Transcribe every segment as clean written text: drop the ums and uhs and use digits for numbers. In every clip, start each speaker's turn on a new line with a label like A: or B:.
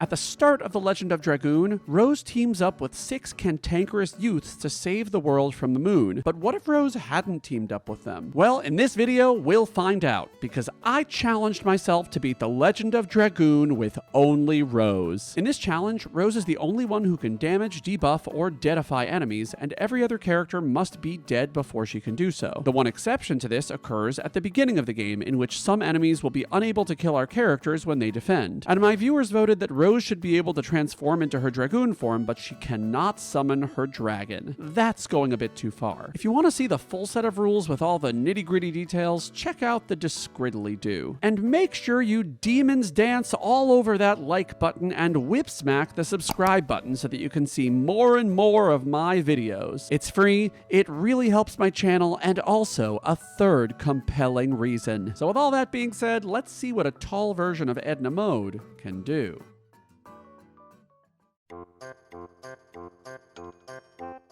A: At the start of The Legend of Dragoon, Rose teams up with 6 cantankerous youths to save the world from the moon. But what if Rose hadn't teamed up with them? Well, in this video, we'll find out, because I challenged myself to beat The Legend of Dragoon with only Rose. In this challenge, Rose is the only one who can damage, debuff, or deadify enemies, and every other character must be dead before she can do so. The one exception to this occurs at the beginning of the game, in which some enemies will be unable to kill our characters when they defend. And my viewers voted that Rose should be able to transform into her Dragoon form, but she cannot summon her dragon. That's going a bit too far. If you want to see the full set of rules with all the nitty-gritty details, check out the Discridly-Do. And make sure you demons dance all over that like button and whip smack the subscribe button so that you can see more and more of my videos. It's free, it really helps my channel, and also a third compelling reason. So with all that being said, let's see what a tall version of Edna Mode can do.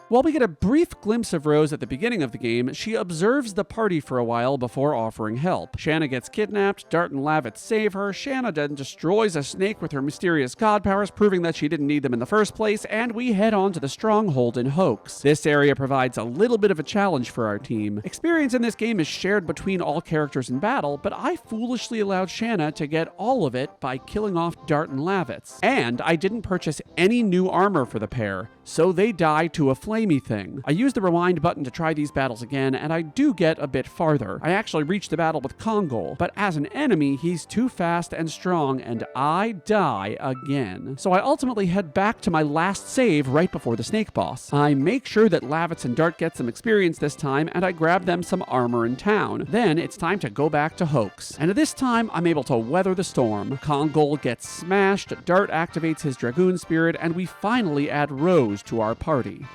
A: While we get a brief glimpse of Rose at the beginning of the game, she observes the party for a while before offering help. Shanna gets kidnapped, Dart and Lavitz save her, Shanna then destroys a snake with her mysterious god powers, proving that she didn't need them in the first place, and we head on to the stronghold in Hoax. This area provides a little bit of a challenge for our team. Experience in this game is shared between all characters in battle, but I foolishly allowed Shanna to get all of it by killing off Dart and Lavitz. And I didn't purchase any new armor for the pair, so they die to a flamey thing. I use the rewind button to try these battles again, and I do get a bit farther. I actually reach the battle with Kongol, but as an enemy, he's too fast and strong, and I die again. So I ultimately head back to my last save right before the snake boss. I make sure that Lavitz and Dart get some experience this time, and I grab them some armor in town. Then it's time to go back to Hoax. And at this time, I'm able to weather the storm. Kongol gets smashed, Dart activates his Dragoon spirit, and we finally add Rose to our party.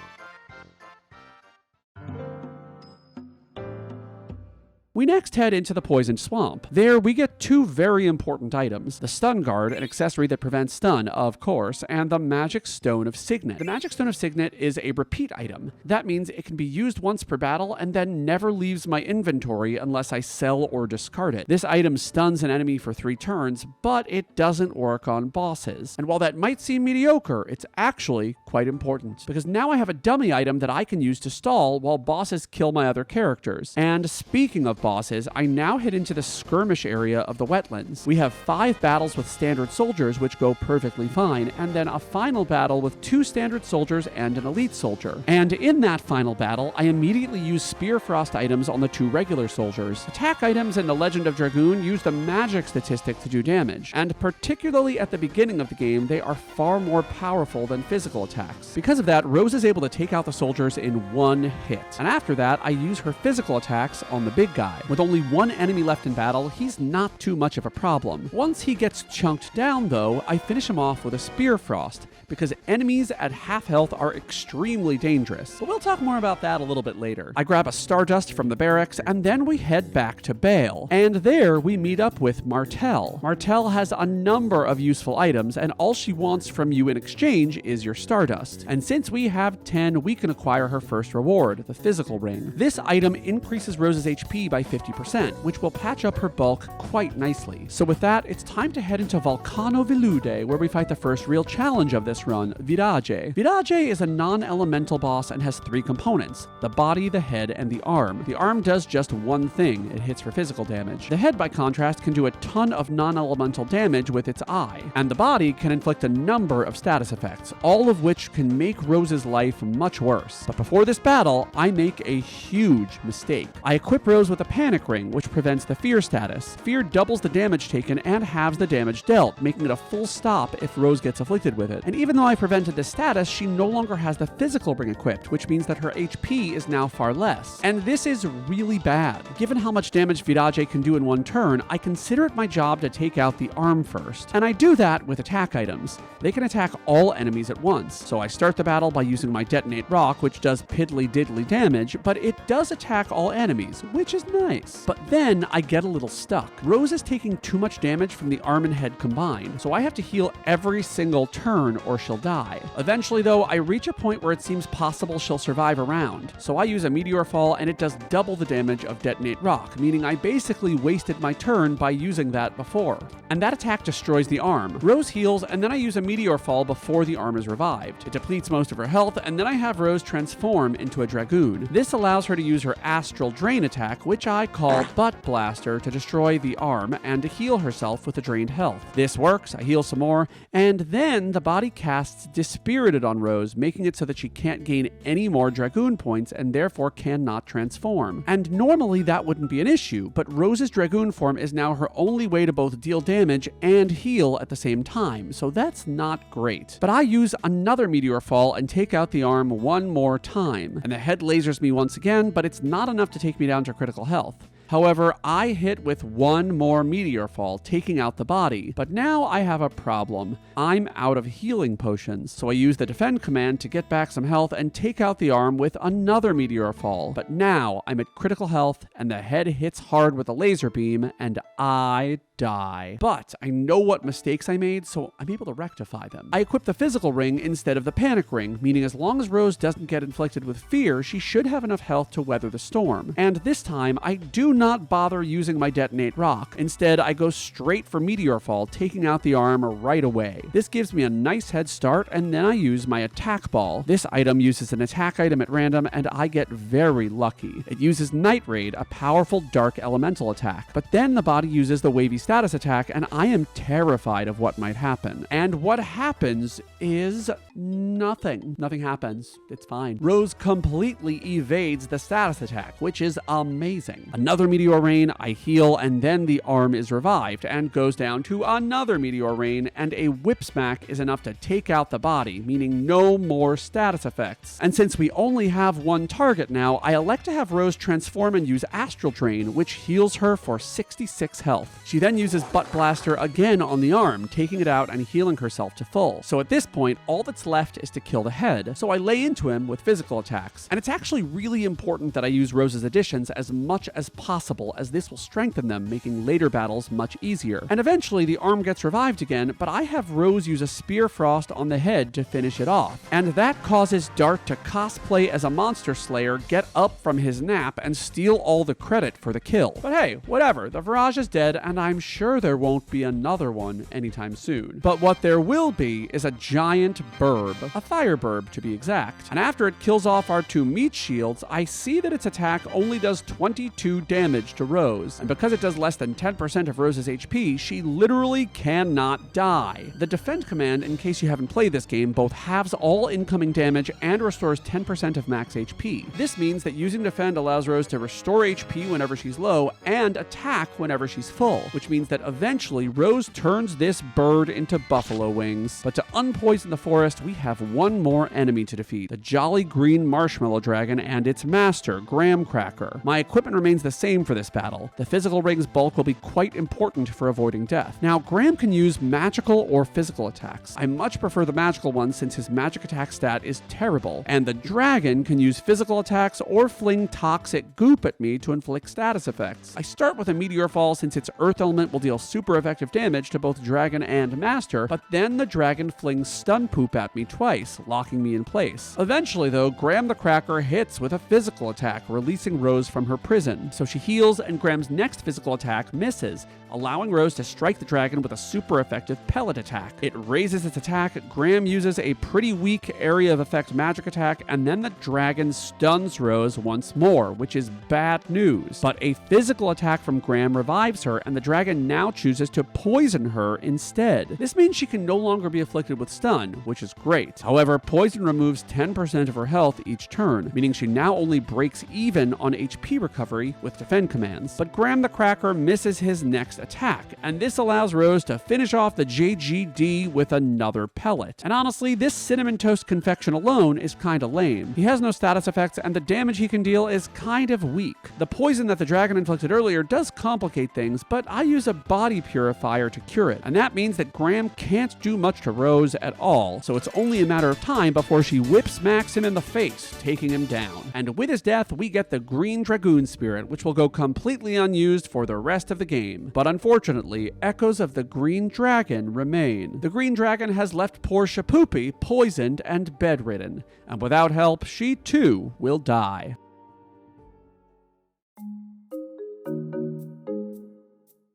A: We next head into the Poisoned Swamp. There, we get 2 very important items. The Stun Guard, an accessory that prevents stun, of course, and the Magic Stone of Signet. The Magic Stone of Signet is a repeat item. That means it can be used once per battle and then never leaves my inventory unless I sell or discard it. This item stuns an enemy for 3 turns, but it doesn't work on bosses. And while that might seem mediocre, it's actually quite important, because now I have a dummy item that I can use to stall while bosses kill my other characters. And speaking of bosses, I now head into the skirmish area of the wetlands. We have 5 battles with standard soldiers, which go perfectly fine, and then a final battle with 2 standard soldiers and an elite soldier. And in that final battle, I immediately use Spear Frost items on the 2 regular soldiers. Attack items in The Legend of Dragoon use the magic statistic to do damage, and particularly at the beginning of the game, they are far more powerful than physical attacks. Because of that, Rose is able to take out the soldiers in 1 hit. And after that, I use her physical attacks on the big guy. With only 1 enemy left in battle, he's not too much of a problem. Once he gets chunked down, though, I finish him off with a Spear Frost, because enemies at half health are extremely dangerous. But we'll talk more about that a little bit later. I grab a Stardust from the barracks, and then we head back to Bale. And there we meet up with Martel. Martel has a number of useful items, and all she wants from you in exchange is your Stardust. And since we have 10, we can acquire her first reward, the Physical Ring. This item increases Rose's HP by 50%, which will patch up her bulk quite nicely. So with that, it's time to head into Volcano Velude, where we fight the first real challenge of this run, Virage. Virage is a non-elemental boss and has 3 components: the body, the head, and the arm. The arm does just one thing: it hits for physical damage. The head, by contrast, can do a ton of non-elemental damage with its eye, and the body can inflict a number of status effects, all of which can make Rose's life much worse. But before this battle, I make a huge mistake. I equip Rose with a Panic Ring, which prevents the Fear status. Fear doubles the damage taken and halves the damage dealt, making it a full stop if Rose gets afflicted with it. And even though I prevented this status, she no longer has the Physical Ring equipped, which means that her HP is now far less. And this is really bad. Given how much damage Virage can do in 1 turn, I consider it my job to take out the arm first. And I do that with attack items. They can attack all enemies at once. So I start the battle by using my Detonate Rock, which does piddly diddly damage, but it does attack all enemies, which is nice. nice. But then I get a little stuck. Rose is taking too much damage from the arm and head combined, so I have to heal every single turn or she'll die. Eventually though, I reach a point where it seems possible she'll survive a round, so I use a Meteor Fall and it does double the damage of Detonate Rock, meaning I basically wasted my turn by using that before. And that attack destroys the arm. Rose heals, and then I use a Meteor Fall before the arm is revived. It depletes most of her health, and then I have Rose transform into a Dragoon. This allows her to use her Astral Drain attack, which I call Butt Blaster, to destroy the arm and to heal herself with the drained health. This works, I heal some more, and then the body casts Dispirited on Rose, making it so that she can't gain any more Dragoon points and therefore cannot transform. And normally that wouldn't be an issue, but Rose's Dragoon form is now her only way to both deal damage and heal at the same time, so that's not great. But I use another Meteor Fall and take out the arm one more time, and the head lasers me once again, but it's not enough to take me down to critical health. However, I hit with one more Meteor Fall, taking out the body. But now I have a problem. I'm out of healing potions, so I use the Defend command to get back some health and take out the arm with another Meteor Fall. But now I'm at critical health, and the head hits hard with a laser beam, and I die. But I know what mistakes I made, so I'm able to rectify them. I equip the Physical Ring instead of the Panic Ring, meaning as long as Rose doesn't get inflicted with fear, she should have enough health to weather the storm. And this time, I do not bother using my Detonate Rock. Instead, I go straight for Meteor Fall, taking out the arm right away. This gives me a nice head start, and then I use my Attack Ball. This item uses an attack item at random, and I get very lucky. It uses Night Raid, a powerful dark elemental attack, but then the body uses the Wavy Status attack, and I am terrified of what might happen. And what happens is nothing. Nothing happens. It's fine. Rose completely evades the status attack, which is amazing. Another Meteor Rain, I heal, and then the arm is revived and goes down to another Meteor Rain, and a Whip Smack is enough to take out the body, meaning no more status effects. And since we only have one target now, I elect to have Rose transform and use Astral Drain, which heals her for 66 health. She then uses Butt Blaster again on the arm, taking it out and healing herself to full. So at this point, all that's left is to kill the head, so I lay into him with physical attacks. And it's actually really important that I use Rose's additions as much as possible, as this will strengthen them, making later battles much easier. And eventually the arm gets revived again, but I have Rose use a Spear Frost on the head to finish it off. And that causes Dart to cosplay as a monster slayer, get up from his nap, and steal all the credit for the kill. But hey, whatever, the Virage is dead, and I'm sure there won't be another one anytime soon. But what there will be is a giant burb, a fire burb to be exact. And after it kills off our two meat shields, I see that its attack only does 22 damage to Rose. And because it does less than 10% of Rose's HP, she literally cannot die. The Defend command, in case you haven't played this game, both halves all incoming damage and restores 10% of max HP. This means that using Defend allows Rose to restore HP whenever she's low and attack whenever she's full, which means that eventually Rose turns this bird into buffalo wings. But to unpoison the forest, we have one more enemy to defeat, the Jolly Green Marshmallow Dragon and its master, Graham Cracker. My equipment remains the same for this battle. The Physical Ring's bulk will be quite important for avoiding death. Now, Graham can use magical or physical attacks. I much prefer the magical one since his magic attack stat is terrible, and the dragon can use physical attacks or fling toxic goop at me to inflict status effects. I start with a Meteor Fall since its earth element will deal super effective damage to both dragon and master, but then the dragon flings stun poop at me twice, locking me in place. Eventually though, Graham the Cracker hits with a physical attack, releasing Rose from her prison. So she heals, and Graham's next physical attack misses, allowing Rose to strike the dragon with a super effective pellet attack. It raises its attack, Graham uses a pretty weak area of effect magic attack, and then the dragon stuns Rose once more, which is bad news. But a physical attack from Graham revives her, and the dragon now chooses to poison her instead. This means she can no longer be afflicted with stun, which is great. However, poison removes 10% of her health each turn, meaning she now only breaks even on HP recovery with Defend commands. But Graham the Cracker misses his next attack, and this allows Rose to finish off the JGD with another pellet. And honestly, this Cinnamon Toast Confection alone is kinda lame. He has no status effects, and the damage he can deal is kind of weak. The poison that the dragon inflicted earlier does complicate things, but I use use a body purifier to cure it, and that means that Graham can't do much to Rose at all, so it's only a matter of time before she whip-smacks him in the face, taking him down. And with his death, we get the green Dragoon spirit, which will go completely unused for the rest of the game. But unfortunately, echoes of the green dragon remain. The green dragon has left poor Shapoopy poisoned and bedridden, and without help, she too will die.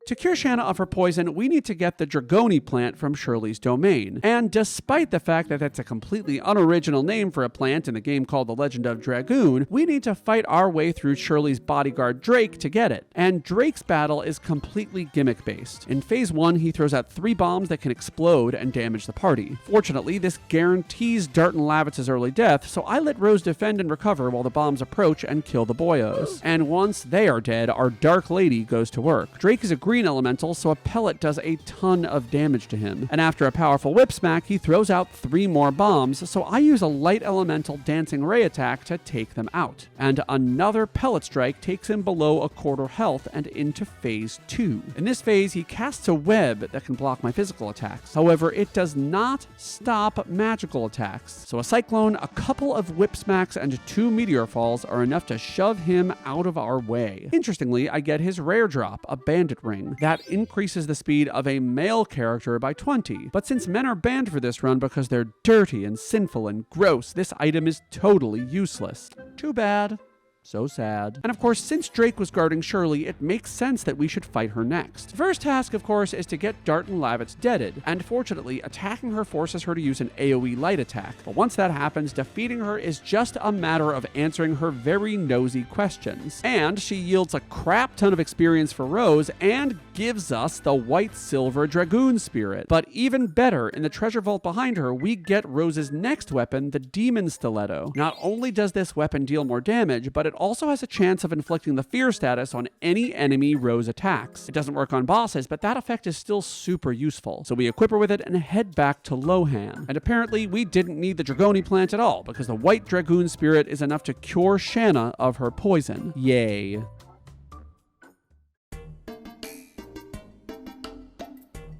A: To cure Shanna of her poison, we need to get the Dragoni plant from Shirley's domain. And despite the fact that that's a completely unoriginal name for a plant in the game called The Legend of Dragoon, we need to fight our way through Shirley's bodyguard Drake to get it. And Drake's battle is completely gimmick-based. In Phase 1, he throws out 3 bombs that can explode and damage the party. Fortunately, this guarantees Dart and Lavitz's early death, so I let Rose defend and recover while the bombs approach and kill the boyos. And once they are dead, our Dark Lady goes to work. Drake is a green elemental, so a pellet does a ton of damage to him. And after a powerful whip smack, he throws out 3 more bombs, so I use a light elemental dancing ray attack to take them out. And another pellet strike takes him below a quarter health and into Phase 2. In this phase, he casts a web that can block my physical attacks. However, it does not stop magical attacks. So a cyclone, a couple of whip smacks, and 2 meteor falls are enough to shove him out of our way. Interestingly, I get his rare drop, a bandit ring. That increases the speed of a male character by 20. But since men are banned for this run because they're dirty and sinful and gross, this item is totally useless. Too bad. So sad. And of course, since Drake was guarding Shirley, it makes sense that we should fight her next. The first task, of course, is to get Dart and Lavitz deaded, and fortunately, attacking her forces her to use an AoE light attack. But once that happens, defeating her is just a matter of answering her very nosy questions. And she yields a crap ton of experience for Rose, and gives us the white-silver Dragoon spirit. But even better, in the treasure vault behind her, we get Rose's next weapon, the Demon Stiletto. Not only does this weapon deal more damage, but it also has a chance of inflicting the fear status on any enemy Rose attacks. It doesn't work on bosses, but that effect is still super useful. So we equip her with it and head back to Lohan. And apparently we didn't need the Dragoni plant at all, because the white Dragoon spirit is enough to cure Shanna of her poison. Yay.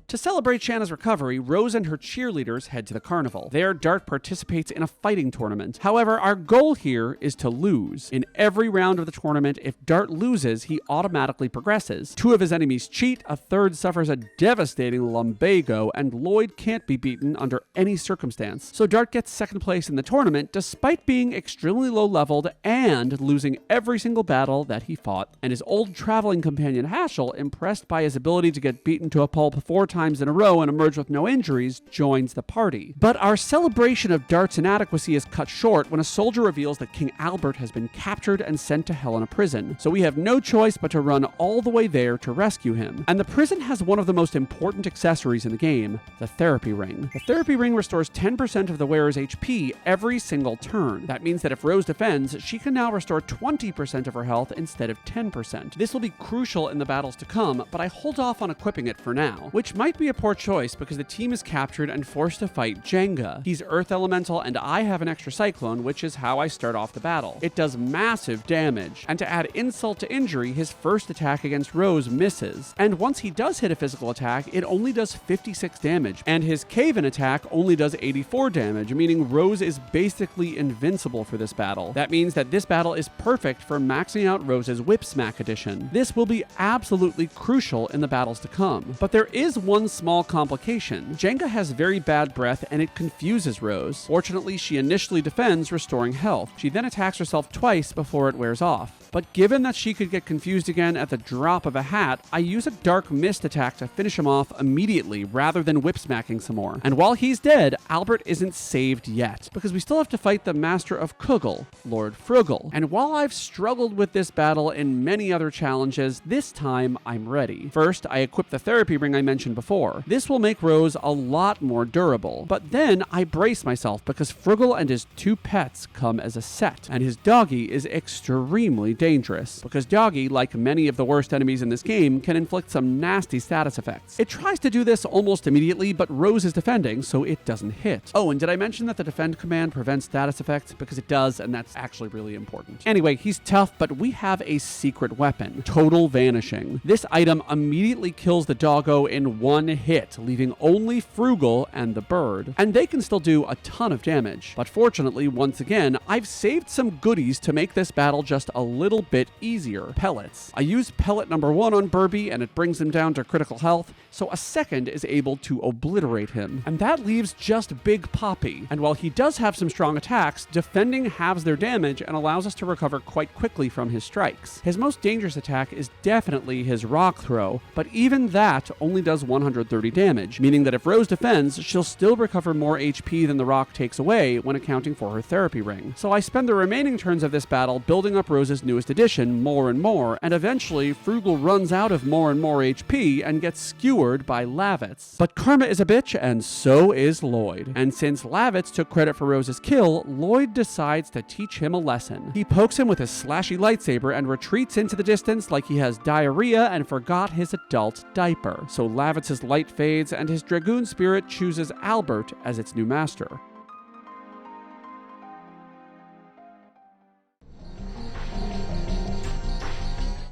A: To celebrate Shanna's recovery, Rose and her cheerleaders head to the carnival. There, Dart participates in a fighting tournament. However, our goal here is to lose. In every round of the tournament, if Dart loses, he automatically progresses. 2 of his enemies cheat, a 3rd suffers a devastating lumbago, and Lloyd can't be beaten under any circumstance. So Dart gets 2nd place in the tournament, despite being extremely low-leveled and losing every single battle that he fought. And his old traveling companion Haschel, impressed by his ability to get beaten to a pulp 4 times in a row and emerge with no injuries, joins the party. But our celebration of Dart's inadequacy is cut short when a soldier reveals that King Albert has been captured and sent to hell in a prison. So we have no choice but to run all the way there to rescue him. And the prison has one of the most important accessories in the game, the therapy ring. The therapy ring restores 10% of the wearer's HP every single turn. That means that if Rose defends, she can now restore 20% of her health instead of 10%. This will be crucial in the battles to come, but I hold off on equipping it for now, which might be a poor choice because the team is captured and forced to fight Jenga. He's Earth Elemental and I have an extra Cyclone, which is how I start off the battle. It does massive damage, and to add insult to injury, his first attack against Rose misses. And once he does hit a physical attack, it only does 56 damage, and his Cave-In attack only does 84 damage, meaning Rose is basically invincible for this battle. That means that this battle is perfect for maxing out Rose's Whip Smack edition. This will be absolutely crucial in the battles to come. But there is one small complication. Jenga has very bad breath and it confuses Rose. Fortunately, she initially defends, restoring health. She then attacks herself twice before it wears off. But given that she could get confused again at the drop of a hat, I use a Dark Mist attack to finish him off immediately rather than whip smacking some more. And while he's dead, Albert isn't saved yet, because we still have to fight the Master of Kugel, Lord Frugal. And while I've struggled with this battle in many other challenges, this time I'm ready. First, I equip the therapy ring I mentioned before. This will make Rose a lot more durable. But then I brace myself because Frugal and his 2 pets come as a set, and his doggy is extremely dangerous, because Doggy, like many of the worst enemies in this game, can inflict some nasty status effects. It tries to do this almost immediately, but Rose is defending, so it doesn't hit. Oh, and did I mention that the defend command prevents status effects? Because it does, and that's actually really important. Anyway, he's tough, but we have a secret weapon, Total Vanishing. This item immediately kills the doggo in one hit, leaving only Frugal and the bird. And they can still do a ton of damage. But fortunately, once again, I've saved some goodies to make this battle just a little bit easier. Pellets. I used pellet number 1 on Burby, and it brings him down to critical health, so a second is able to obliterate him. And that leaves just Big Poppy. And while he does have some strong attacks, defending halves their damage and allows us to recover quite quickly from his strikes. His most dangerous attack is definitely his rock throw, but even that only does 130 damage, meaning that if Rose defends, she'll still recover more HP than the rock takes away when accounting for her therapy ring. So I spend the remaining turns of this battle building up Rose's newest addition more and more, and eventually Frugal runs out of more and more HP and gets skewered by Lavitz. But karma is a bitch, and so is Lloyd. And since Lavitz took credit for Rose's kill, Lloyd decides to teach him a lesson. He pokes him with his slashy lightsaber and retreats into the distance like he has diarrhea and forgot his adult diaper. So Lavitz's light fades and his Dragoon spirit chooses Albert as its new master.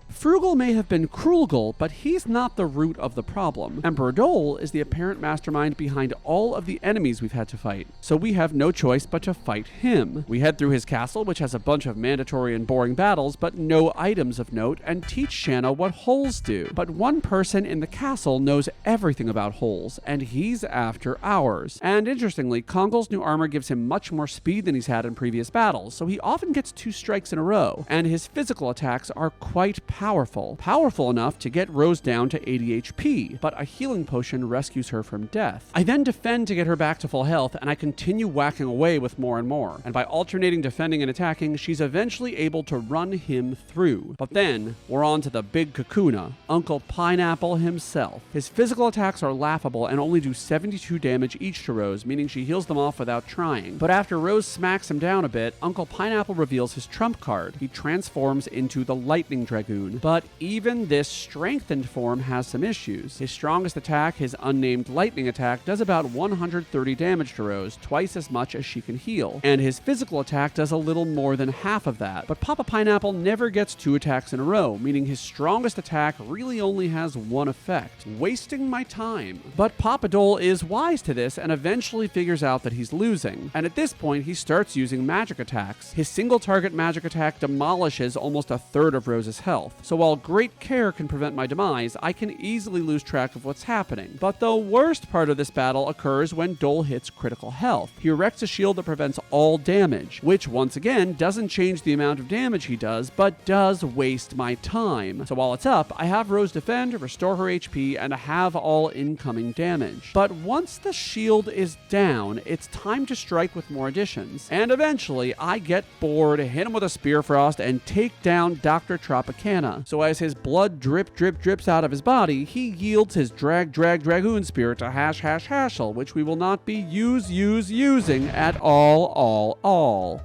A: Frugal may have been Krulgal, but he's not the root of the problem. Emperor Dole is the apparent mastermind behind all of the enemies we've had to fight, so we have no choice but to fight him. We head through his castle, which has a bunch of mandatory and boring battles, but no items of note, and teach Shanna what holes do. But one person in the castle knows everything about holes, and he's after ours. And interestingly, Kongal's new armor gives him much more speed than he's had in previous battles, so he often gets 2 strikes in a row, and his physical attacks are quite powerful enough to get Rose down to 80 HP, but a healing potion rescues her from death. I then defend to get her back to full health, and I continue whacking away with more and more. And by alternating defending and attacking, she's eventually able to run him through. But then, we're on to the big kakuna, Uncle Pineapple himself. His physical attacks are laughable and only do 72 damage each to Rose, meaning she heals them off without trying. But after Rose smacks him down a bit, Uncle Pineapple reveals his trump card. He transforms into the Lightning Dragoon. But even this strengthened form has some issues. His strongest attack, his unnamed lightning attack, does about 130 damage to Rose, twice as much as she can heal. And his physical attack does a little more than half of that. But Papa Pineapple never gets 2 attacks in a row, meaning his strongest attack really only has 1 effect. Wasting my time. But Papa Dole is wise to this and eventually figures out that he's losing. And at this point, he starts using magic attacks. His single target magic attack demolishes almost a third of Rose's health. So while great care can prevent my demise, I can easily lose track of what's happening. But the worst part of this battle occurs when Dole hits critical health. He erects a shield that prevents all damage, which once again doesn't change the amount of damage he does, but does waste my time. So while it's up, I have Rose defend, restore her HP, and have all incoming damage. But once the shield is down, it's time to strike with more additions. And eventually, I get bored, hit him with a Spear Frost, and take down Dr. Tropicana. So as his blood drips out of his body, he yields his Dragoon spirit to Hashel, which we will not be using at all.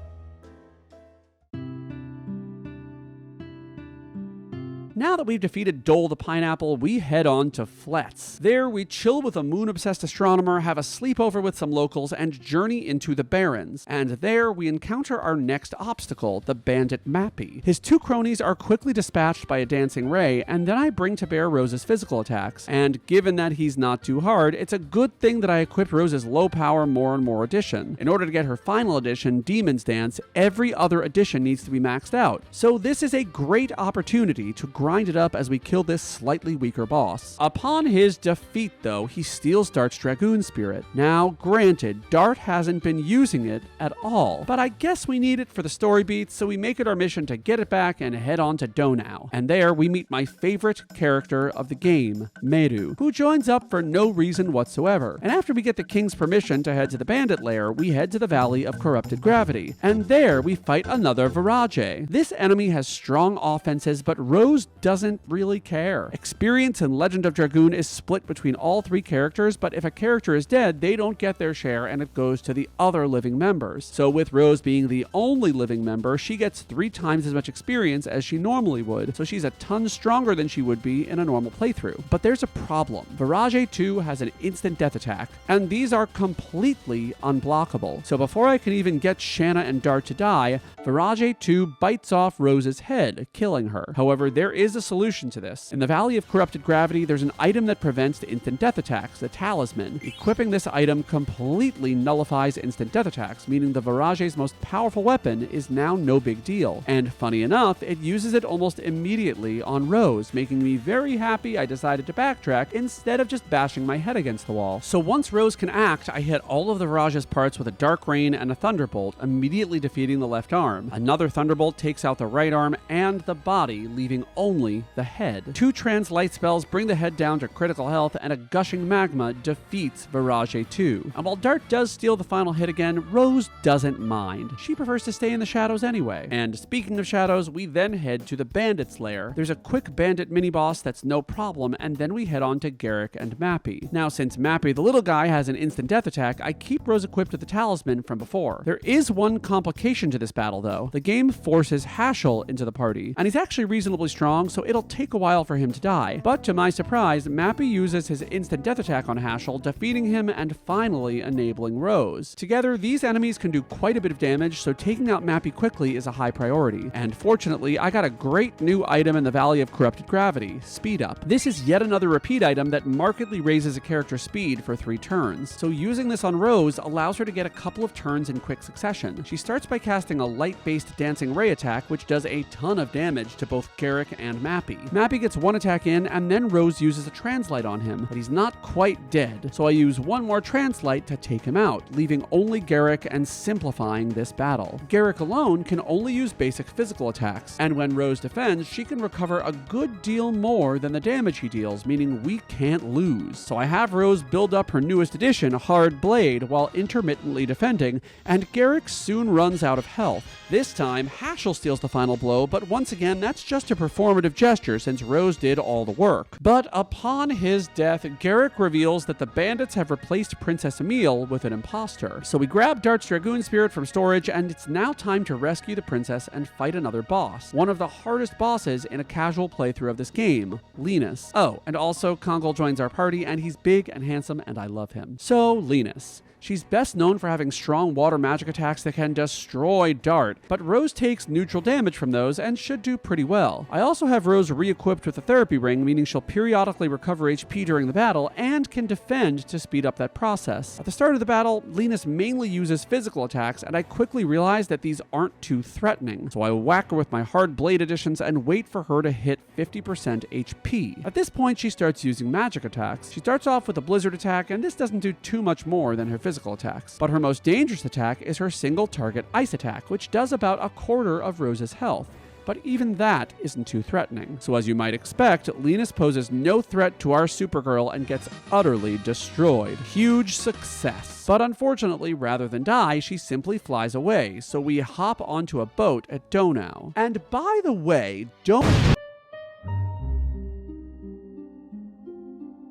A: Now that we've defeated Dole the Pineapple, we head on to Fletz. There, we chill with a moon-obsessed astronomer, have a sleepover with some locals, and journey into the Barrens. And there, we encounter our next obstacle, the Bandit Mappy. His 2 cronies are quickly dispatched by a dancing ray, and then I bring to bear Rose's physical attacks. And given that he's not too hard, it's a good thing that I equipped Rose's low-power more and more edition. In order to get her final edition, Demon's Dance, every other edition needs to be maxed out. So this is a great opportunity to grind it up as we kill this slightly weaker boss. Upon his defeat, though, he steals Dart's Dragoon Spirit. Now, granted, Dart hasn't been using it at all, but I guess we need it for the story beats, so we make it our mission to get it back and head on to Donau. And there, we meet my favorite character of the game, Meru, who joins up for no reason whatsoever. And after we get the king's permission to head to the bandit lair, we head to the Valley of Corrupted Gravity. And there, we fight another Virage. This enemy has strong offenses, but Rose doesn't really care. Experience in Legend of Dragoon is split between all 3 characters, but if a character is dead, they don't get their share and it goes to the other living members. So with Rose being the only living member, she gets 3 times as much experience as she normally would, so she's a ton stronger than she would be in a normal playthrough. But there's a problem. Virage 2 has an instant death attack, and these are completely unblockable. So before I can even get Shanna and Dart to die, Virage 2 bites off Rose's head, killing her. However, there is a solution to this. In the Valley of Corrupted Gravity, there's an item that prevents instant death attacks, the Talisman. Equipping this item completely nullifies instant death attacks, meaning the Virage's most powerful weapon is now no big deal. And funny enough, it uses it almost immediately on Rose, making me very happy I decided to backtrack instead of just bashing my head against the wall. So once Rose can act, I hit all of the Virage's parts with a Dark Rain and a Thunderbolt, immediately defeating the left arm. Another Thunderbolt takes out the right arm and the body, leaving only the head. 2 Translite spells bring the head down to critical health, and a Gushing Magma defeats Virage 2. And while Dart does steal the final hit again, Rose doesn't mind. She prefers to stay in the shadows anyway. And speaking of shadows, we then head to the Bandit's lair. There's a quick bandit mini-boss that's no problem, and then we head on to Garrick and Mappy. Now, since Mappy the little guy has an instant death attack, I keep Rose equipped with the Talisman from before. There is one complication to this battle though. The game forces Haschel into the party, and he's actually reasonably strong, so it'll take a while for him to die. But to my surprise, Mappy uses his instant death attack on Haschel, defeating him and finally enabling Rose. Together, these enemies can do quite a bit of damage, so taking out Mappy quickly is a high priority. And fortunately, I got a great new item in the Valley of Corrupted Gravity, Speed Up. This is yet another repeat item that markedly raises a character's speed for 3 turns. So using this on Rose allows her to get a couple of turns in quick succession. She starts by casting a light-based Dancing Ray attack, which does a ton of damage to both Garrick and Mappy. Mappy gets 1 attack in, and then Rose uses a Translite on him, but he's not quite dead, so I use 1 more Translite to take him out, leaving only Garrick and simplifying this battle. Garrick alone can only use basic physical attacks, and when Rose defends, she can recover a good deal more than the damage he deals, meaning we can't lose. So I have Rose build up her newest addition, Hard Blade, while intermittently defending, and Garrick soon runs out of health. This time, Haschel steals the final blow, but once again, that's just a performative gesture since Rose did all the work. But upon his death, Garrick reveals that the bandits have replaced Princess Emile with an imposter. So we grab Dart's Dragoon Spirit from storage, and it's now time to rescue the princess and fight another boss. One of the hardest bosses in a casual playthrough of this game, Linus. Oh, and also Kongol joins our party, and he's big and handsome, and I love him. So, Linus. She's best known for having strong water magic attacks that can destroy Dart, but Rose takes neutral damage from those and should do pretty well. I also have Rose re-equipped with a therapy ring, meaning she'll periodically recover HP during the battle and can defend to speed up that process. At the start of the battle, Linus mainly uses physical attacks, and I quickly realize that these aren't too threatening, so I whack her with my Hard Blade additions and wait for her to hit 50% HP. At this point, she starts using magic attacks. She starts off with a Blizzard attack, and this doesn't do too much more than her physical attacks. But her most dangerous attack is her single target ice attack, which does about a quarter of Rose's health. But even that isn't too threatening. So as you might expect, Linus poses no threat to our Supergirl and gets utterly destroyed. Huge success. But unfortunately, rather than die, she simply flies away, so we hop onto a boat at Donau. And by the way,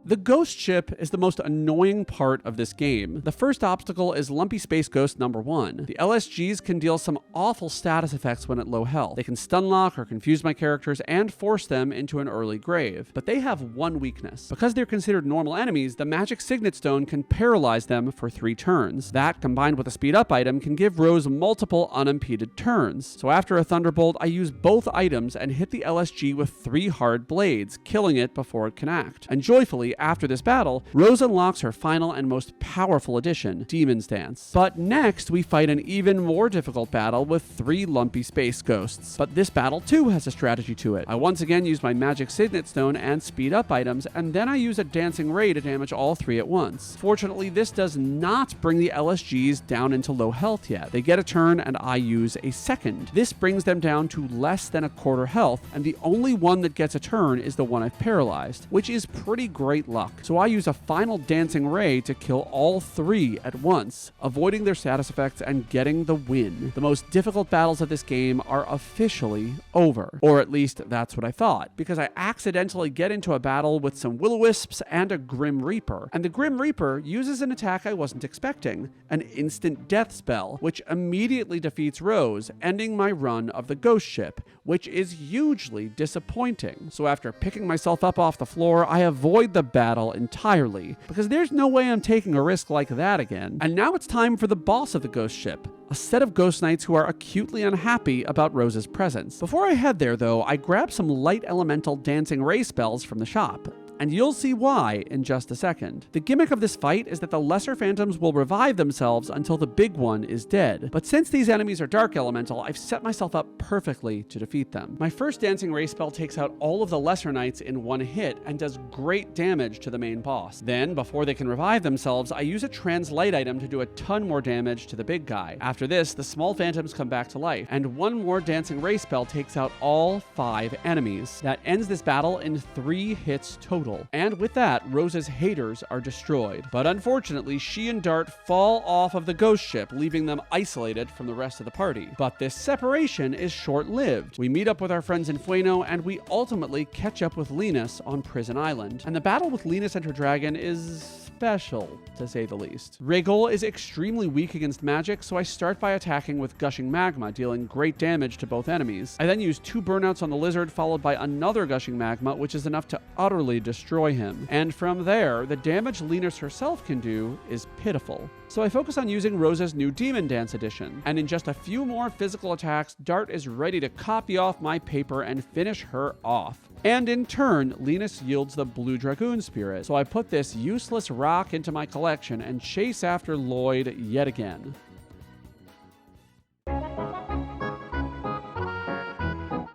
A: the ghost ship is the most annoying part of this game. The first obstacle is Lumpy Space Ghost number 1. The LSGs can deal some awful status effects when at low health. They can stun lock or confuse my characters and force them into an early grave. But they have one weakness. Because they're considered normal enemies, the Magic Signet Stone can paralyze them for 3 turns. That, combined with a speed up item, can give Rose multiple unimpeded turns. So after a Thunderbolt, I use both items and hit the LSG with 3 hard blades, killing it before it can act. And joyfully, after this battle, Rose unlocks her final and most powerful addition, Demon's Dance. But next, we fight an even more difficult battle with 3 lumpy space ghosts. But this battle too has a strategy to it. I once again use my Magic Signet Stone and speed up items, and then I use a Dancing Ray to damage all 3 at once. Fortunately, this does not bring the LSGs down into low health yet. They get a turn, and I use a second. This brings them down to less than a quarter health, and the only one that gets a turn is the one I've paralyzed, which is pretty great luck. So I use a final dancing ray to kill all 3 at once, avoiding their status effects and getting the win. The most difficult battles of this game are officially over. Or at least that's what I thought, because I accidentally get into a battle with some will-o-wisps and a Grim Reaper. And the Grim Reaper uses an attack I wasn't expecting, an instant death spell, which immediately defeats Rose, ending my run of the ghost ship, which is hugely disappointing. So after picking myself up off the floor, I avoid the battle entirely, because there's no way I'm taking a risk like that again. And now it's time for the boss of the ghost ship, a set of ghost knights who are acutely unhappy about Rose's presence. Before I head there though, I grab some light elemental dancing ray spells from the shop. And you'll see why in just a second. The gimmick of this fight is that the lesser phantoms will revive themselves until the big one is dead. But since these enemies are dark elemental, I've set myself up perfectly to defeat them. My first dancing ray spell takes out all of the lesser knights in one hit and does great damage to the main boss. Then, before they can revive themselves, I use a translight item to do a ton more damage to the big guy. After this, the small phantoms come back to life, and one more dancing ray spell takes out all 5 enemies. That ends this battle in 3 hits total. And with that, Rose's haters are destroyed. But unfortunately, she and Dart fall off of the ghost ship, leaving them isolated from the rest of the party. But this separation is short-lived. We meet up with our friends in Fueno, and we ultimately catch up with Linus on Prison Island. And the battle with Linus and her dragon is special, to say the least. Wriggle is extremely weak against magic, so I start by attacking with Gushing Magma, dealing great damage to both enemies. I then use 2 burnouts on the lizard, followed by another Gushing Magma, which is enough to utterly destroy him. And from there, the damage Linus herself can do is pitiful. So I focus on using Rose's new Demon Dance edition, and in just a few more physical attacks, Dart is ready to copy off my paper and finish her off. And in turn, Linus yields the Blue Dragoon Spirit, so I put this useless rock into my collection and chase after Lloyd yet again.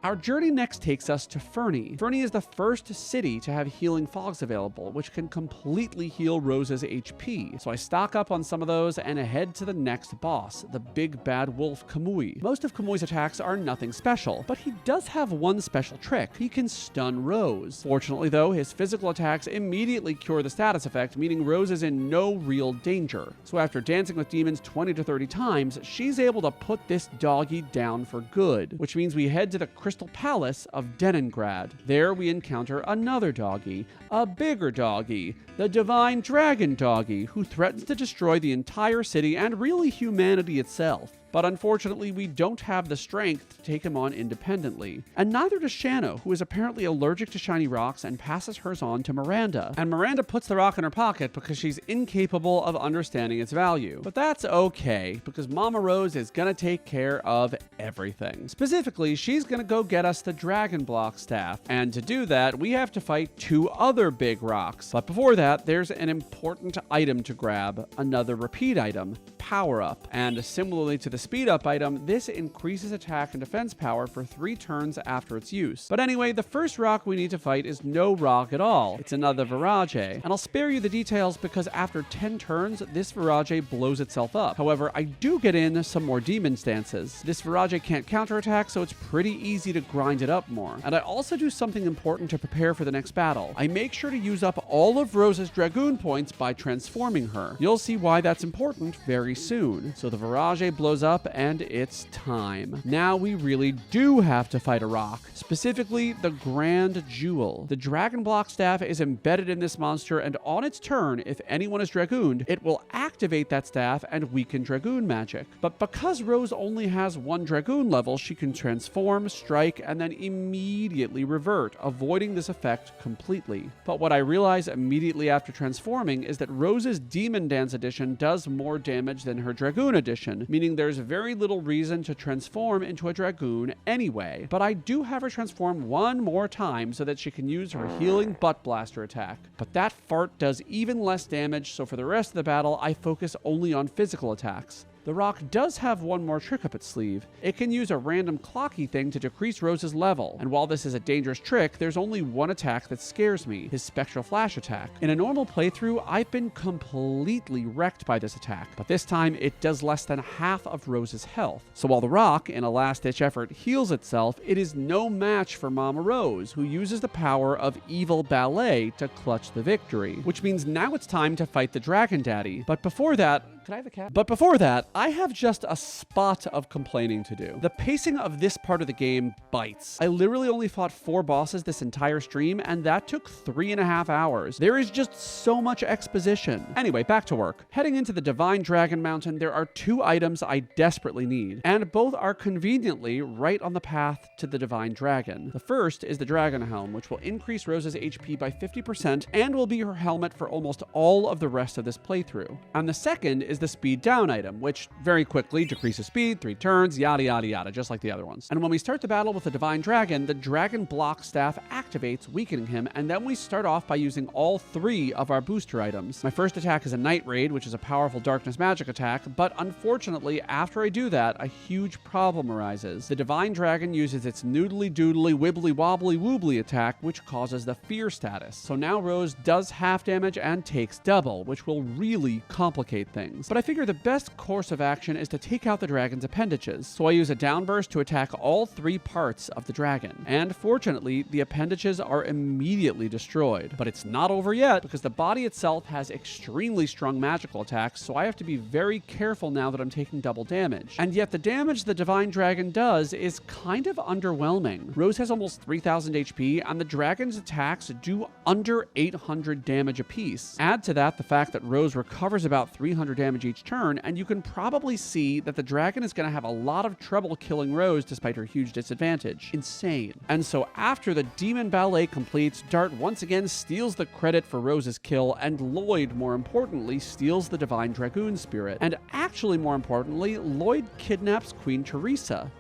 A: Our journey next takes us to Fernie. Fernie is the first city to have healing fogs available, which can completely heal Rose's HP. So I stock up on some of those and head to the next boss, the big bad wolf Kamui. Most of Kamui's attacks are nothing special, but he does have one special trick. He can stun Rose. Fortunately though, his physical attacks immediately cure the status effect, meaning Rose is in no real danger. So after dancing with demons 20 to 30 times, she's able to put this doggy down for good, which means we head to the Crystal Palace of Deningrad. There we encounter another doggy, a bigger doggy, the Divine Dragon Doggy, who threatens to destroy the entire city and really humanity itself. But unfortunately, we don't have the strength to take him on independently. And neither does Shano, who is apparently allergic to shiny rocks and passes hers on to Miranda. And Miranda puts the rock in her pocket because she's incapable of understanding its value. But that's okay, because Mama Rose is gonna take care of everything. Specifically, she's gonna go get us the Dragon Block Staff. And to do that, we have to fight 2 other big rocks. But before that, there's an important item to grab, another repeat item, Power Up. And similarly to the Speed Up item, this increases attack and defense power for 3 turns after its use. But anyway, the first rock we need to fight is no rock at all. It's another Virage, and I'll spare you the details because after 10 turns, this Virage blows itself up. However, I do get in some more demon stances. This Virage can't counterattack, so it's pretty easy to grind it up more. And I also do something important to prepare for the next battle. I make sure to use up all of Rose's Dragoon points by transforming her. You'll see why that's important very soon. So the Virage blows up, and it's time. Now we really do have to fight a rock, specifically the Grand Jewel. The Dragon Block Staff is embedded in this monster, and on its turn, if anyone is Dragooned, it will activate that staff and weaken Dragoon magic. But because Rose only has 1 Dragoon level, she can transform, strike, and then immediately revert, avoiding this effect completely. But what I realize immediately after transforming is that Rose's Demon Dance edition does more damage than her Dragoon edition, meaning there's very little reason to transform into a Dragoon anyway. But I do have her transform 1 more time so that she can use her healing Butt Blaster attack. But that fart does even less damage, so for the rest of the battle, I focus only on physical attacks. The rock does have one more trick up its sleeve. It can use a random clocky thing to decrease Rose's level, and while this is a dangerous trick, there's only one attack that scares me, his Spectral Flash attack. In a normal playthrough, I've been completely wrecked by this attack, but this time it does less than half of Rose's health. So while the rock, in a last-ditch effort, heals itself, it is no match for Mama Rose, who uses the power of Evil Ballet to clutch the victory, which means now it's time to fight the Dragon Daddy. But before that, can I have the cat? But before that, I have just a spot of complaining to do. The pacing of this part of the game bites. I literally only fought 4 bosses this entire stream, and that took 3.5 hours. There is just so much exposition. Anyway, back to work. Heading into the Divine Dragon Mountain, there are 2 items I desperately need, and both are conveniently right on the path to the Divine Dragon. The first is the Dragon Helm, which will increase Rose's HP by 50% and will be her helmet for almost all of the rest of this playthrough. And the second is the Speed Down item, which very quickly decreases speed, 3 turns, yada yada yada, just like the other ones. And when we start the battle with the Divine Dragon, the Dragon Block Staff activates, weakening him, and then we start off by using all 3 of our booster items. My first attack is a Night Raid, which is a powerful darkness magic attack, but unfortunately, after I do that, a huge problem arises. The Divine Dragon uses its noodly doodly wibbly wobbly woobly attack, which causes the Fear status. So now Rose does half damage and takes double, which will really complicate things. But I figure the best course of action is to take out the dragon's appendages, so I use a downburst to attack all 3 parts of the dragon. And fortunately, the appendages are immediately destroyed. But it's not over yet, because the body itself has extremely strong magical attacks, so I have to be very careful now that I'm taking double damage. And yet the damage the Divine Dragon does is kind of underwhelming. Rose has almost 3,000 HP, and the dragon's attacks do under 800 damage apiece. Add to that the fact that Rose recovers about 300 damage each turn, and you can probably see that the dragon is going to have a lot of trouble killing Rose despite her huge disadvantage. Insane. And so after the Demon Ballet completes, Dart once again steals the credit for Rose's kill, and Lloyd, more importantly, steals the Divine Dragoon Spirit. And actually more importantly, Lloyd kidnaps Queen Teresa.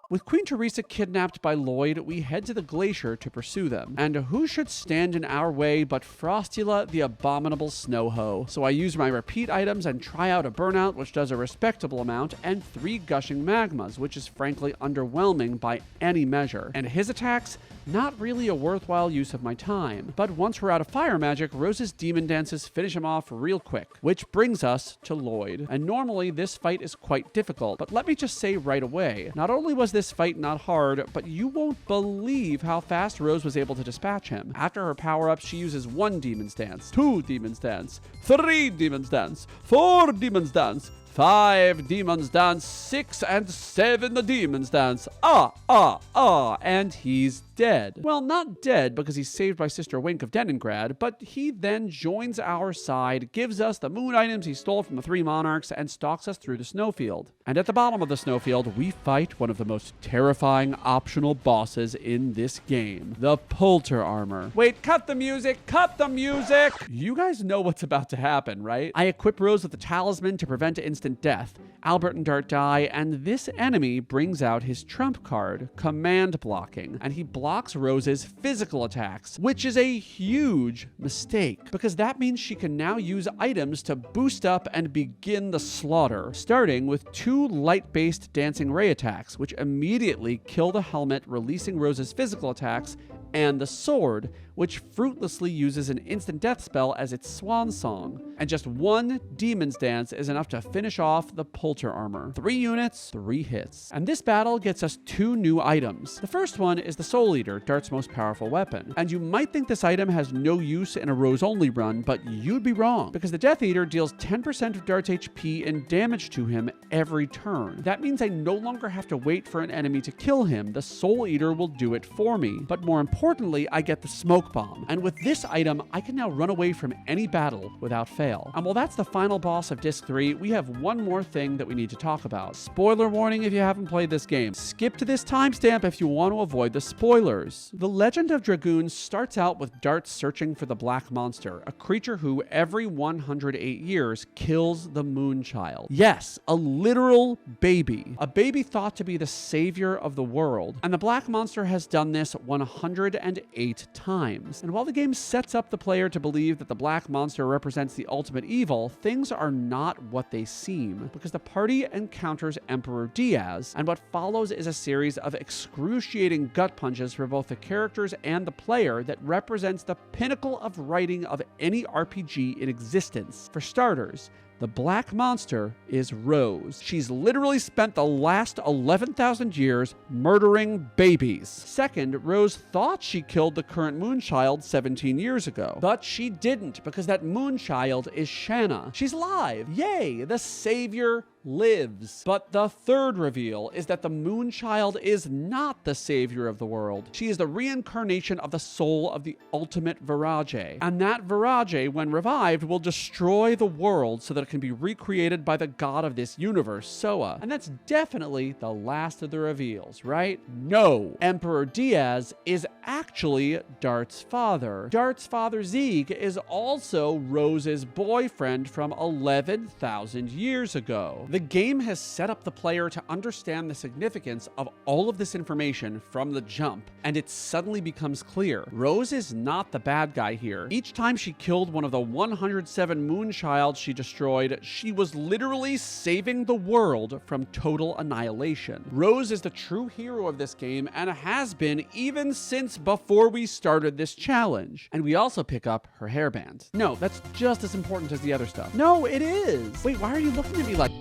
A: With Queen Teresa kidnapped by Lloyd, we head to the glacier to pursue them. And who should stand in our way but Frostula, the abominable snow hoe. So I use my repeat items and try out a burnout, which does a respectable amount, and 3 gushing magmas, which is frankly underwhelming by any measure. And his attacks, not really a worthwhile use of my time. But once we're out of fire magic, Rose's demon dances finish him off real quick, which brings us to Lloyd. And normally this fight is quite difficult, but let me just say right away, not only was this fight not hard, but you won't believe how fast Rose was able to dispatch him. After her power-up, she uses 1 Demon's Dance, 2 Demon's Dance, 3 Demon's Dance, 4 Demon's Dance, 5 Demon's Dance, 6 and 7 the Demon's Dance. And he's dead. Well, not dead because he's saved by Sister Wink of Deningrad, but he then joins our side, gives us the moon items he stole from the 3 monarchs, and stalks us through the snowfield. And at the bottom of the snowfield, we fight one of the most terrifying optional bosses in this game, the Polter Armor. Wait, cut the music! Cut the music! You guys know what's about to happen, right? I equip Rose with the talisman to prevent instant death. Albert and Dart die, and this enemy brings out his trump card, Command Blocking, and he blocks Rose's physical attacks, which is a huge mistake, because that means she can now use items to boost up and begin the slaughter, starting with 2 light-based Dancing Ray attacks, which immediately kill the helmet, releasing Rose's physical attacks, and the sword, which fruitlessly uses an instant death spell as its swan song. And just 1 Demon's Dance is enough to finish off the Polter Armor. 3 units, 3 hits. And this battle gets us 2 new items. The first one is the Soul Eater, Dart's most powerful weapon. And you might think this item has no use in a Rose-only run, but you'd be wrong, because the Death Eater deals 10% of Dart's HP and damage to him every turn. That means I no longer have to wait for an enemy to kill him. The Soul Eater will do it for me. But more importantly, I get the Smoke Bomb. And with this item, I can now run away from any battle without fail. And while that's the final boss of Disc 3, we have one more thing that we need to talk about. Spoiler warning if you haven't played this game. Skip to this timestamp if you want to avoid the spoilers. The Legend of Dragoon starts out with Dart searching for the Black Monster, a creature who every 108 years kills the Moonchild. Yes, a literal baby. A baby thought to be the savior of the world. And the Black Monster has done this 108 times. times. And while the game sets up the player to believe that the black monster represents the ultimate evil, things are not what they seem, because the party encounters Emperor Diaz, and what follows is a series of excruciating gut punches for both the characters and the player that represents the pinnacle of writing of any RPG in existence. For starters, the black monster is Rose. She's literally spent the last 11,000 years murdering babies. Second, Rose thought she killed the current Moonchild 17 years ago, but she didn't, because that Moonchild is Shanna. She's alive. Yay, the savior lives. But the third reveal is that the Moonchild is not the savior of the world. She is the reincarnation of the soul of the ultimate Virage. And that Virage, when revived, will destroy the world so that it can be recreated by the god of this universe, Soa. And that's definitely the last of the reveals, right? No. Emperor Diaz is actually Dart's father. Dart's father, Zieg, is also Rose's boyfriend from 11,000 years ago. The game has set up the player to understand the significance of all of this information from the jump, and it suddenly becomes clear. Rose is not the bad guy here. Each time she killed one of the 107 Moonchilds she destroyed, she was literally saving the world from total annihilation. Rose is the true hero of this game, and has been even since before we started this challenge. And we also pick up her hairband. No, that's just as important as the other stuff. No, it is. Wait, why are you looking at me like...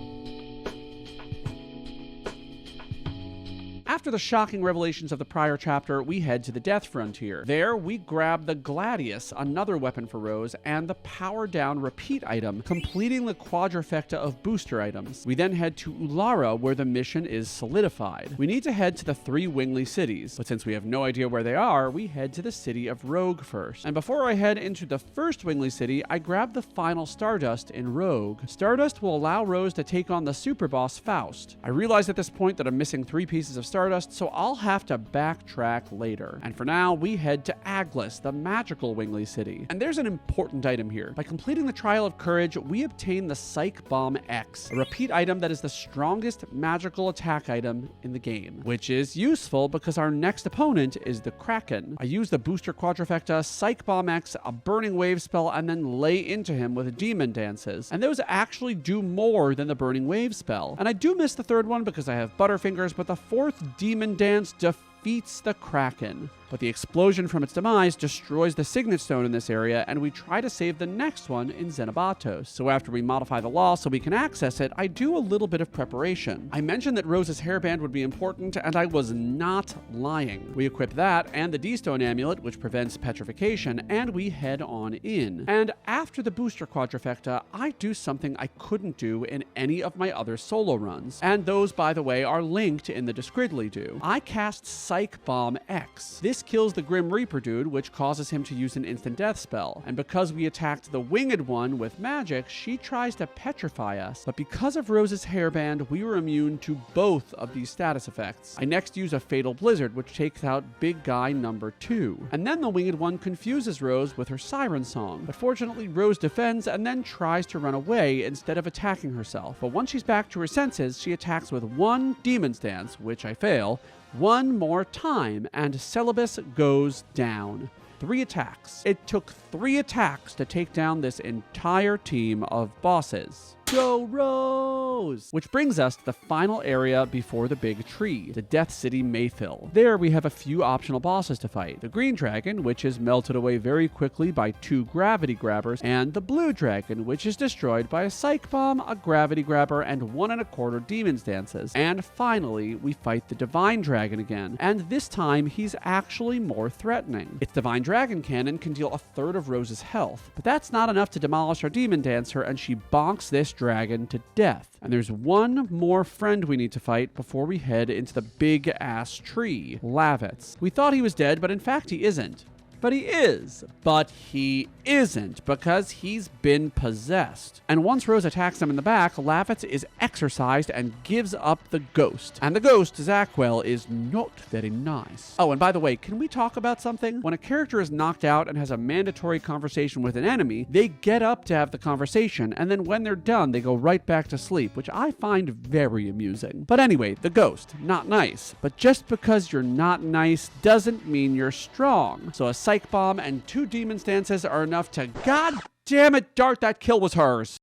A: After the shocking revelations of the prior chapter, we head to the Death Frontier. There, we grab the Gladius, another weapon for Rose, and the Power Down repeat item, completing the quadrifecta of booster items. We then head to Ulara, where the mission is solidified. We need to head to the 3 Wingley cities, but since we have no idea where they are, we head to the city of Rogue first. And before I head into the first Wingley city, I grab the final Stardust in Rogue. Stardust will allow Rose to take on the super boss Faust. I realize at this point that I'm missing 3 pieces of Stardust, so I'll have to backtrack later. And for now, we head to Aglis, the magical Wingley city. And there's an important item here. By completing the Trial of Courage, we obtain the Psych Bomb X, a repeat item that is the strongest magical attack item in the game, which is useful because our next opponent is the Kraken. I use the booster quadrifecta, Psych Bomb X, a Burning Wave spell, and then lay into him with Demon Dances. And those actually do more than the Burning Wave spell. And I do miss the third one because I have Butterfingers, but the fourth Demon Dance defeats the Kraken. But the explosion from its demise destroys the Signet Stone in this area, and we try to save the next one in Xenobatos. So after we modify the law so we can access it, I do a little bit of preparation. I mentioned that Rose's hairband would be important, and I was not lying. We equip that and the D-Stone amulet, which prevents petrification, and we head on in. And after the booster quadrifecta, I do something I couldn't do in any of my other solo runs. And those, by the way, are linked in the Discridly-Do. I cast Psych Bomb X. This kills the Grim Reaper dude, which causes him to use an instant death spell. And because we attacked the winged one with magic, she tries to petrify us. But because of Rose's hairband, we were immune to both of these status effects. I next use a Fatal Blizzard, which takes out big guy number 2. And then the winged one confuses Rose with her siren song. But fortunately, Rose defends and then tries to run away instead of attacking herself. But once she's back to her senses, she attacks with 1 Demon's Dance, which I fail, 1 more time, and Celibus goes down. 3 attacks. It took 3 attacks to take down this entire team of bosses. Go Rose! Which brings us to the final area before the big tree, the Death City Mayfill. There we have a few optional bosses to fight. The Green Dragon, which is melted away very quickly by 2 Gravity Grabbers, and the Blue Dragon, which is destroyed by a Psych Bomb, a Gravity Grabber, and 1 1/4 Demon's Dances. And finally, we fight the Divine Dragon again, and this time he's actually more threatening. Its Divine Dragon Cannon can deal 1/3 of Rose's health, but that's not enough to demolish our Demon Dancer, and she bonks this dragon to death. And there's one more friend we need to fight before we head into the big ass tree, Lavitz. We thought he was dead, but in fact he isn't. But he is. But he isn't, because he's been possessed. And once Rose attacks him in the back, Lavitz is exorcised and gives up the ghost. And the ghost, Zaquel, is not very nice. Oh, and by the way, can we talk about something? When a character is knocked out and has a mandatory conversation with an enemy, they get up to have the conversation, and then when they're done, they go right back to sleep, which I find very amusing. But anyway, the ghost, not nice. But just because you're not nice doesn't mean you're strong. So a Psych Bomb and 2 Demon Stances are enough to... God damn it, Dart, that kill was hers.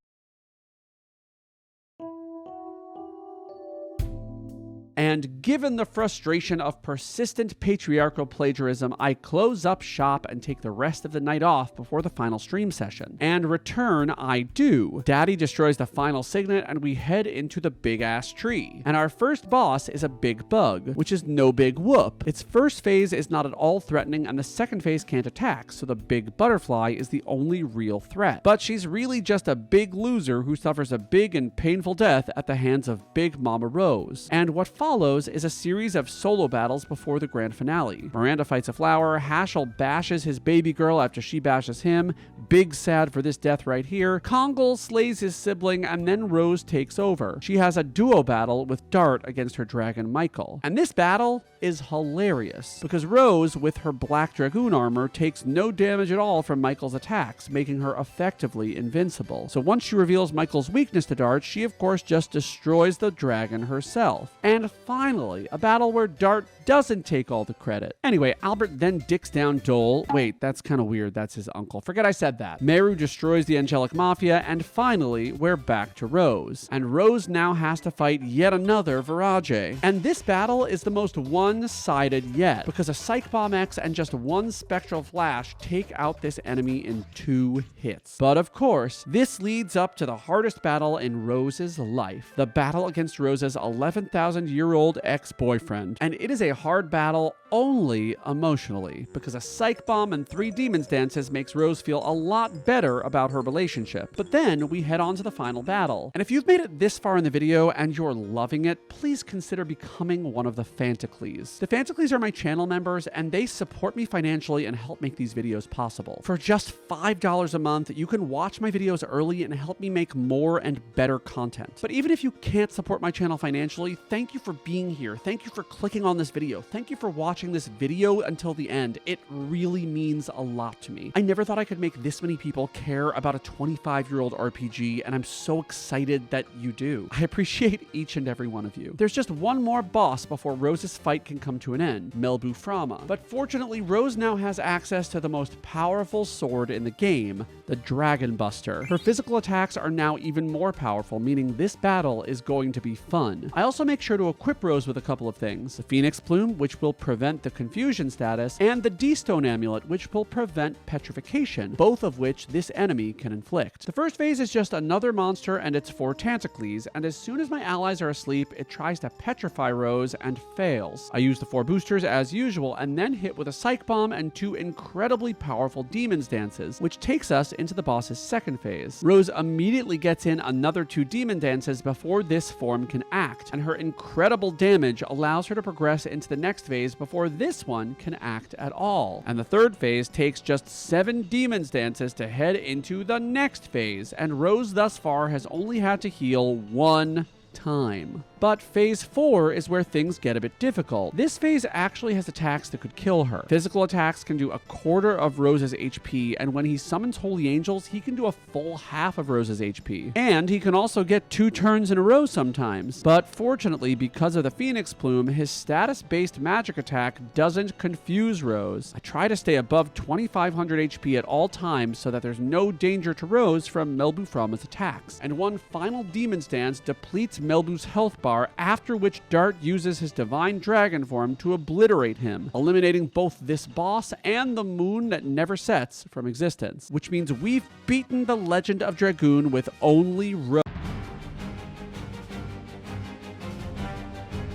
A: And given the frustration of persistent patriarchal plagiarism, I close up shop and take the rest of the night off before the final stream session. And return I do. Daddy destroys the final signet and we head into the big-ass tree. And our first boss is a big bug, which is no big whoop. Its first phase is not at all threatening and the second phase can't attack, so the big butterfly is the only real threat. But she's really just a big loser who suffers a big and painful death at the hands of Big Mama Rose. And what follows is a series of solo battles before the grand finale. Miranda fights a flower, Haschel bashes his baby girl after she bashes him, big sad for this death right here, Kongal slays his sibling, and then Rose takes over. She has a duo battle with Dart against her dragon Michael. And this battle is hilarious, because Rose, with her black Dragoon armor, takes no damage at all from Michael's attacks, making her effectively invincible. So once she reveals Michael's weakness to Dart, she of course just destroys the dragon herself. And finally, a battle where Dart doesn't take all the credit. Anyway, Albert then dicks down Dole. Wait, that's kind of weird. That's his uncle. Forget I said that. Meru destroys the Angelic Mafia, and finally, we're back to Rose. And Rose now has to fight yet another Virage. And this battle is the most one-sided yet, because a Psych Bomb X and just one Spectral Flash take out this enemy in 2 hits. But of course, this leads up to the hardest battle in Rose's life. The battle against Rose's 11,000-year-old ex-boyfriend. And it is a hard battle only emotionally, because a Psych Bomb and 3 Demon Stances makes Rose feel a lot better about her relationship. But then we head on to the final battle. And if you've made it this far in the video and you're loving it, please consider becoming one of the Tantacles. The Tantacles are my channel members and they support me financially and help make these videos possible. For just $5 a month, you can watch my videos early and help me make more and better content. But even if you can't support my channel financially, thank you for being here. Thank you for clicking on this video. Thank you for watching this video until the end. It really means a lot to me. I never thought I could make this many people care about a 25-year-old RPG, and I'm so excited that you do. I appreciate each and every one of you. There's just one more boss before Rose's fight can come to an end, Melbuframa. But fortunately, Rose now has access to the most powerful sword in the game, the Dragon Buster. Her physical attacks are now even more powerful, meaning this battle is going to be fun. I also make sure to equip Rose with a couple of things. The Phoenix Plume, which will prevent the confusion status, and the D-Stone Amulet, which will prevent petrification, both of which this enemy can inflict. The first phase is just another monster and it's 4 Tantacles, and as soon as my allies are asleep, it tries to petrify Rose and fails. I use the 4 boosters as usual and then hit with a Psych Bomb and 2 incredibly powerful Demon Dances, which takes us into the boss's second phase. Rose immediately gets in another 2 Demon Dances before this form can act, and her incredible damage allows her to progress into the next phase before this one can act at all. And the third phase takes just 7 Demon Dances to head into the next phase, and Rose thus far has only had to heal 1 time. But phase 4 is where things get a bit difficult. This phase actually has attacks that could kill her. Physical attacks can do a quarter of Rose's HP, and when he summons Holy Angels, he can do a full half of Rose's HP. And he can also get 2 turns in a row sometimes. But fortunately, because of the Phoenix Plume, his status-based magic attack doesn't confuse Rose. I try to stay above 2,500 HP at all times so that there's no danger to Rose from Melbuframa's attacks. And one final Demon Stance depletes Melbu's health bar, after which Dart uses his divine dragon form to obliterate him, eliminating both this boss and the moon that never sets from existence, which means we've beaten the Legend of Dragoon with only Rose.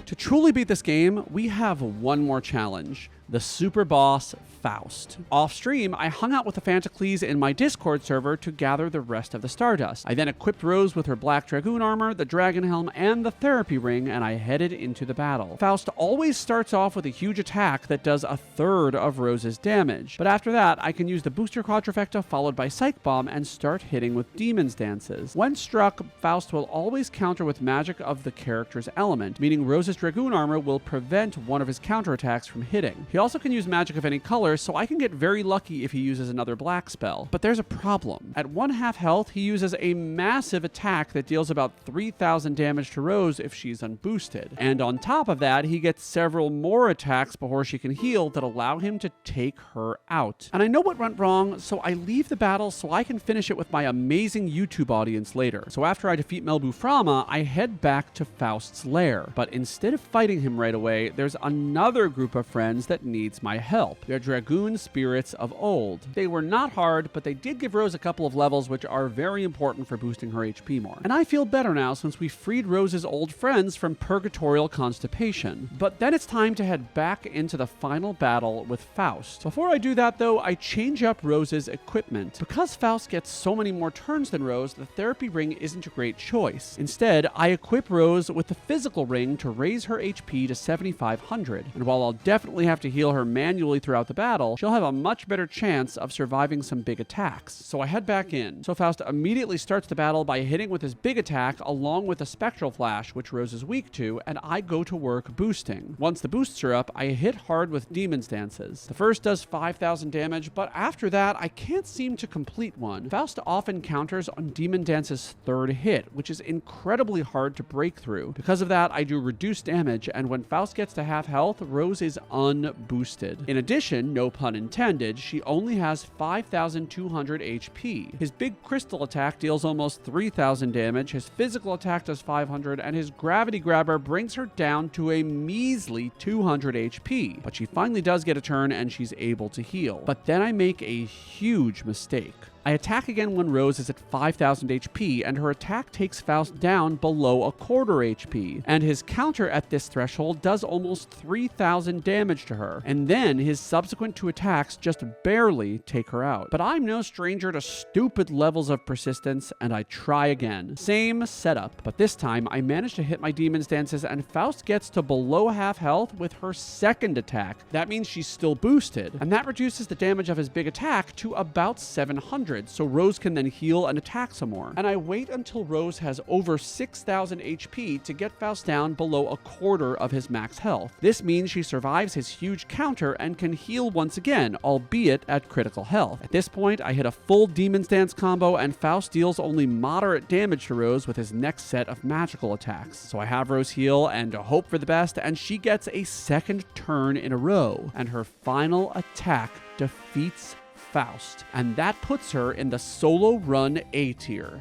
A: To truly beat this game, we have one more challenge: the super boss Faust. Off stream, I hung out with the Tantacles in my Discord server to gather the rest of the Stardust. I then equipped Rose with her black Dragoon armor, the Dragon Helm, and the Therapy Ring, and I headed into the battle. Faust always starts off with a huge attack that does 1/3 of Rose's damage, but after that, I can use the Booster Quadrifecta followed by Psych Bomb and start hitting with Demon Dances. When struck, Faust will always counter with magic of the character's element, meaning Rose's Dragoon armor will prevent one of his counterattacks from hitting. He He also can use magic of any color, so I can get very lucky if he uses another black spell. But there's a problem. At 1/2 health, he uses a massive attack that deals about 3,000 damage to Rose if she's unboosted. And on top of that, he gets several more attacks before she can heal that allow him to take her out. And I know what went wrong, so I leave the battle so I can finish it with my amazing YouTube audience later. So after I defeat Melbuframa, I head back to Faust's lair. But instead of fighting him right away, there's another group of friends that needs my help. They're Dragoon spirits of old. They were not hard, but they did give Rose a couple of levels which are very important for boosting her HP more. And I feel better now since we freed Rose's old friends from purgatorial constipation. But then it's time to head back into the final battle with Faust. Before I do that though, I change up Rose's equipment. Because Faust gets so many more turns than Rose, the therapy ring isn't a great choice. Instead, I equip Rose with the physical ring to raise her HP to 7,500. And while I'll definitely have to heal her manually throughout the battle, she'll have a much better chance of surviving some big attacks. So I head back in. So Faust immediately starts the battle by hitting with his big attack along with a spectral flash, which Rose is weak to, and I go to work boosting. Once the boosts are up, I hit hard with Demon's Dances. The first does 5,000 damage, but after that, I can't seem to complete one. Faust often counters on Demon Dance's third hit, which is incredibly hard to break through. Because of that, I do reduced damage, and when Faust gets to half health, Rose is unboosted. In addition, no pun intended, she only has 5,200 HP. His big crystal attack deals almost 3,000 damage, his physical attack does 500, and his gravity grabber brings her down to a measly 200 HP. But she finally does get a turn and she's able to heal. But then I make a huge mistake. I attack again when Rose is at 5,000 HP, and her attack takes Faust down below a quarter HP, and his counter at this threshold does almost 3,000 damage to her, and then his subsequent two attacks just barely take her out. But I'm no stranger to stupid levels of persistence, and I try again. Same setup, but this time I manage to hit my Demon's Dances, and Faust gets to below half health with her second attack. That means she's still boosted, and that reduces the damage of his big attack to about 700. So Rose can then heal and attack some more. And I wait until Rose has over 6,000 HP to get Faust down below a quarter of his max health. This means she survives his huge counter and can heal once again, albeit at critical health. At this point, I hit a full Demon's Dance combo, and Faust deals only moderate damage to Rose with his next set of magical attacks. So I have Rose heal and hope for the best, and she gets a second turn in a row, and her final attack defeats Faust, and that puts her in the solo run A tier.